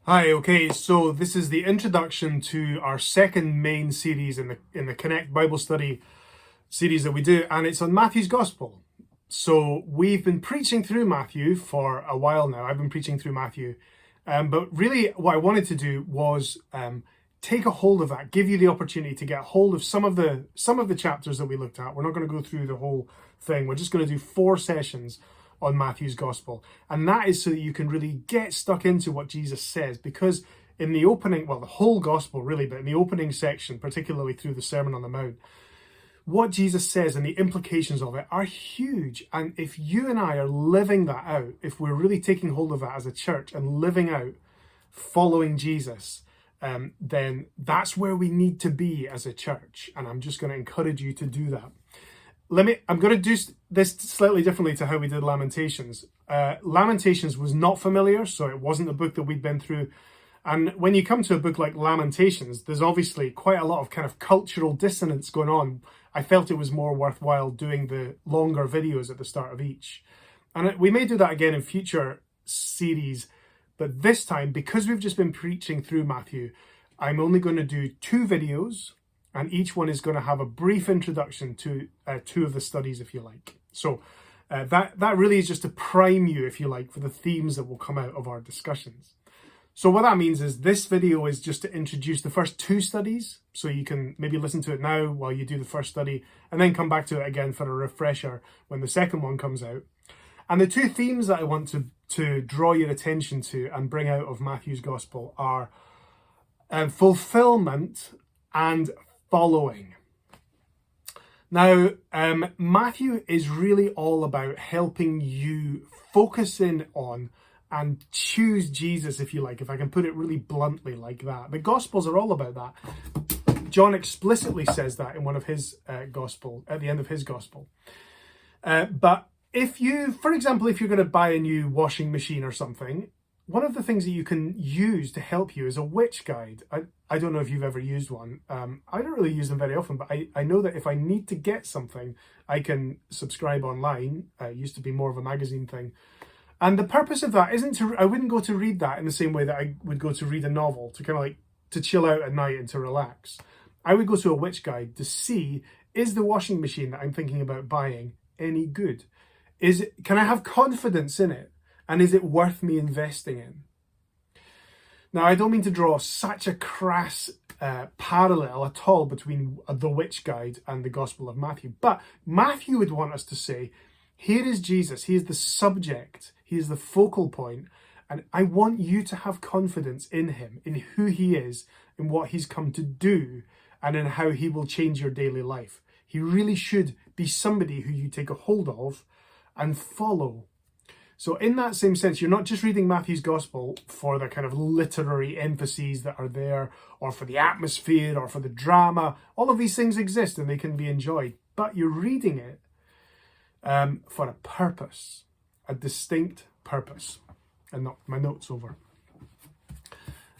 Hi, okay, so this is the introduction to our second main series in the Connect Bible Study series that we do, and it's on Matthew's Gospel. So we've been preaching through Matthew for a while now. I've been preaching through Matthew, but really what I wanted to do was take a hold of that, give you the opportunity to get a hold of some of the chapters that we looked at. We're not going to go through the whole thing. We're just going to do 4 sessions on Matthew's Gospel. And that is so that you can really get stuck into what Jesus says, because in the opening, well, the whole Gospel really, but in the opening section, particularly through the Sermon on the Mount, what Jesus says and the implications of it are huge. And if you and I are living that out, if we're really taking hold of that as a church and living out following Jesus, then that's where we need to be as a church. And I'm just going to encourage you to do that. I'm going to do this slightly differently to how we did Lamentations. Lamentations was not familiar, so it wasn't a book that we'd been through. And when you come to a book like Lamentations, there's obviously quite a lot of kind of cultural dissonance going on. I felt it was more worthwhile doing the longer videos at the start of each. And we may do that again in future series, but this time, because we've just been preaching through Matthew, I'm only going to do 2 videos, and each one is going to have a brief introduction to 2 of the studies, if you like. So that really is just to prime you, if you like, for the themes that will come out of our discussions. So what that means is this video is just to introduce the first 2 studies, so you can maybe listen to it now while you do the first study, and then come back to it again for a refresher when the second one comes out. And the 2 themes that I want to draw your attention to and bring out of Matthew's Gospel are fulfillment and following. Now, Matthew is really all about helping you focus in on and choose Jesus, if you like, if I can put it really bluntly like that. The Gospels are all about that. John explicitly says that in one of his Gospel, at the end of his Gospel. But if you, for example, if you're going to buy a new washing machine or something, one of the things that you can use to help you is a witch guide. I don't know if you've ever used one. I don't really use them very often, but I know that if I need to get something, I can subscribe online. It used to be more of a magazine thing. And the purpose of that isn't I wouldn't go to read that in the same way that I would go to read a novel, to kind of like, to chill out at night and to relax. I would go to a witch guide to see, is the washing machine that I'm thinking about buying any good? Can I have confidence in it? And is it worth me investing in? Now, I don't mean to draw such a crass parallel at all between the Witch Guide and the Gospel of Matthew, but Matthew would want us to say, here is Jesus, he is the subject, he is the focal point, and I want you to have confidence in him, in who he is, in what he's come to do, and in how he will change your daily life. He really should be somebody who you take a hold of and follow. So in that same sense, you're not just reading Matthew's Gospel for the kind of literary emphases that are there, or for the atmosphere, or for the drama. All of these things exist and they can be enjoyed, but you're reading it for a purpose, a distinct purpose. And not my notes over.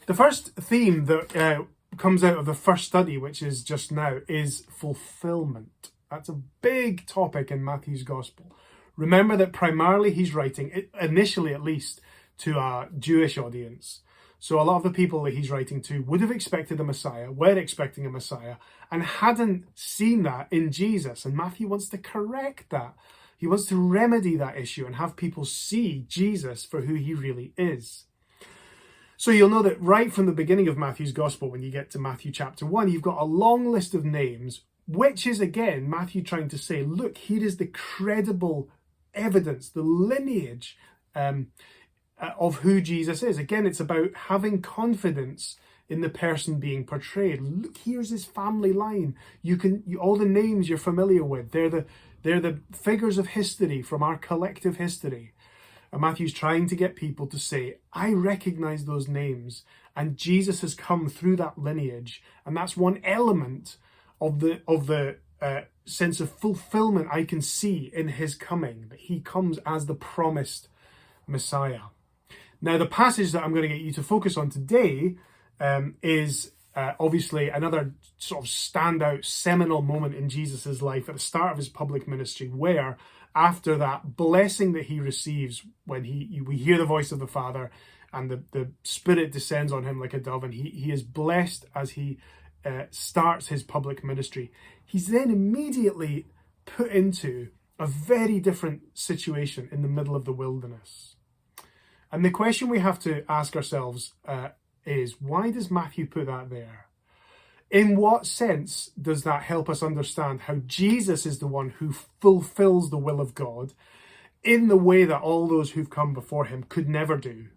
The first theme that comes out of the first study, which is just now, is fulfillment. That's a big topic in Matthew's Gospel. Remember that primarily he's writing, initially at least, to a Jewish audience. So a lot of the people that he's writing to would have expected a Messiah, were expecting a Messiah, and hadn't seen that in Jesus. And Matthew wants to correct that. He wants to remedy that issue and have people see Jesus for who he really is. So you'll know that right from the beginning of Matthew's Gospel, when you get to Matthew chapter 1, you've got a long list of names, which is, again, Matthew trying to say, look, here is the credible evidence, the lineage of who Jesus is. Again, it's about having confidence in the person being portrayed. Look, here's his family line. All the names you're familiar with, they're the figures of history from our collective history. And Matthew's trying to get people to say, I recognize those names, and Jesus has come through that lineage, and that's one element of the sense of fulfillment I can see in his coming, that he comes as the promised Messiah. Now, the passage that I'm going to get you to focus on today is obviously another sort of standout, seminal moment in Jesus's life at the start of his public ministry, where after that blessing that he receives when we hear the voice of the Father and the Spirit descends on him like a dove, and he is blessed as he starts his public ministry. He's then immediately put into a very different situation in the middle of the wilderness. And the question we have to ask ourselves is, why does Matthew put that there? In what sense does that help us understand how Jesus is the one who fulfills the will of God in the way that all those who've come before him could never do?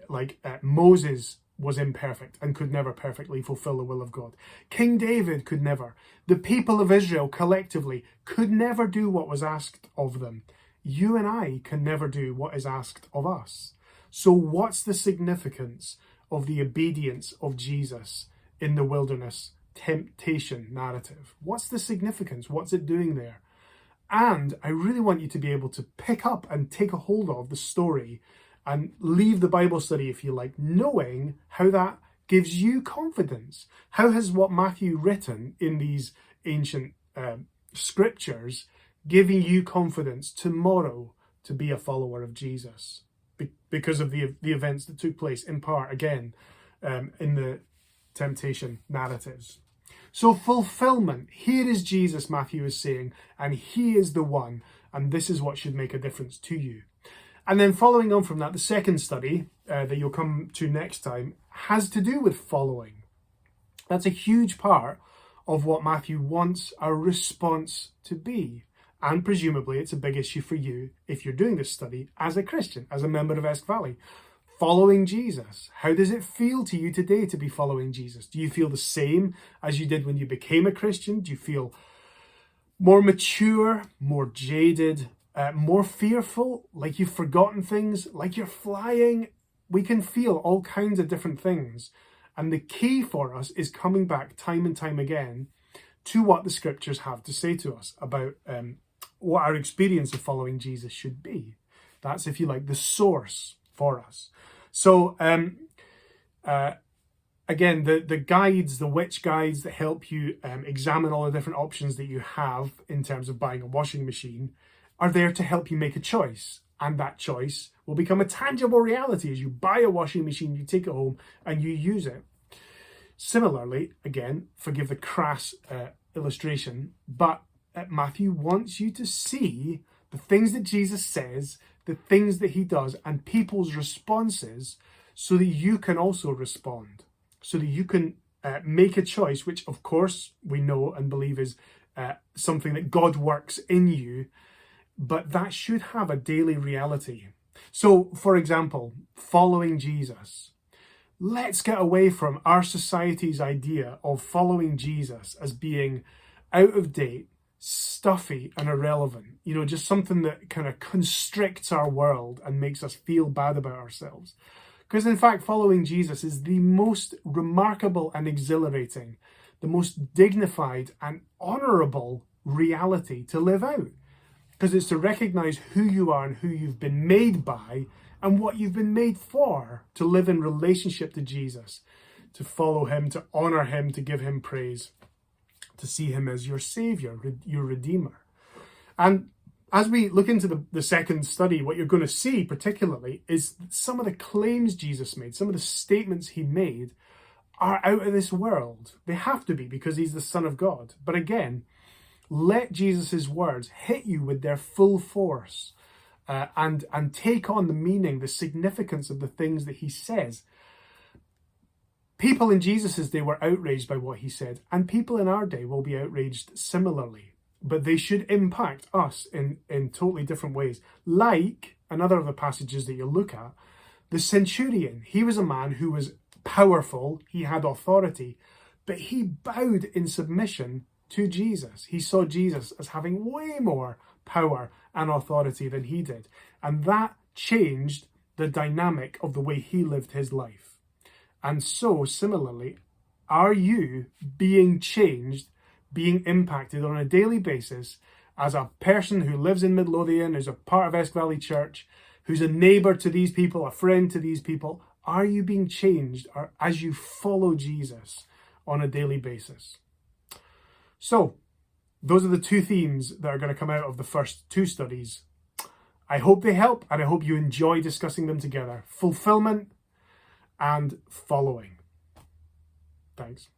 Like Moses was imperfect and could never perfectly fulfill the will of God. King David could never. The people of Israel collectively could never do what was asked of them. You and I can never do what is asked of us. So what's the significance of the obedience of Jesus in the wilderness temptation narrative? What's the significance? What's it doing there? And I really want you to be able to pick up and take a hold of the story and leave the Bible study, if you like, knowing how that gives you confidence. How has what Matthew written in these ancient scriptures giving you confidence tomorrow to be a follower of Jesus? Because of the events that took place, in part, again, in the temptation narratives. So fulfillment, here is Jesus, Matthew is saying, and he is the one, and this is what should make a difference to you. And then following on from that, the second study that you'll come to next time has to do with following. That's a huge part of what Matthew wants our response to be. And presumably it's a big issue for you if you're doing this study as a Christian, as a member of Esk Valley. Following Jesus. How does it feel to you today to be following Jesus? Do you feel the same as you did when you became a Christian? Do you feel more mature, more jaded, more fearful, like you've forgotten things, like you're flying? We can feel all kinds of different things. And the key for us is coming back time and time again to what the scriptures have to say to us about what our experience of following Jesus should be. That's, if you like, the source for us. So, again, the guides, the witch guides that help you examine all the different options that you have in terms of buying a washing machine are there to help you make a choice. And that choice will become a tangible reality as you buy a washing machine, you take it home and you use it. Similarly, again, forgive the crass illustration, but Matthew wants you to see the things that Jesus says, the things that he does, and people's responses, so that you can also respond, so that you can make a choice, which of course we know and believe is something that God works in you, but that should have a daily reality. So, for example, following Jesus. Let's get away from our society's idea of following Jesus as being out of date, stuffy and irrelevant, just something that kind of constricts our world and makes us feel bad about ourselves. Because in fact, following Jesus is the most remarkable and exhilarating, the most dignified and honorable reality to live out. Because it's to recognize who you are and who you've been made by and what you've been made for, to live in relationship to Jesus, to follow him, to honor him, to give him praise, to see him as your Savior, your Redeemer. And as we look into the second study, what you're going to see particularly is some of the claims Jesus made, some of the statements he made are out of this world. They have to be, because he's the Son of God. But again, let Jesus' words hit you with their full force and take on the meaning, the significance of the things that he says. People in Jesus' day were outraged by what he said, and people in our day will be outraged similarly. But they should impact us in totally different ways. Like another of the passages that you look at, the centurion. He was a man who was powerful, he had authority, but he bowed in submission to Jesus. He saw Jesus as having way more power and authority than he did. And that changed the dynamic of the way he lived his life. And so, similarly, are you being changed, being impacted on a daily basis as a person who lives in Midlothian, who's a part of Esk Valley Church, who's a neighbour to these people, a friend to these people? Are you being changed as you follow Jesus on a daily basis? So, those are the two themes that are going to come out of the first two studies. I hope they help, and I hope you enjoy discussing them together. Fulfillment and following. Thanks.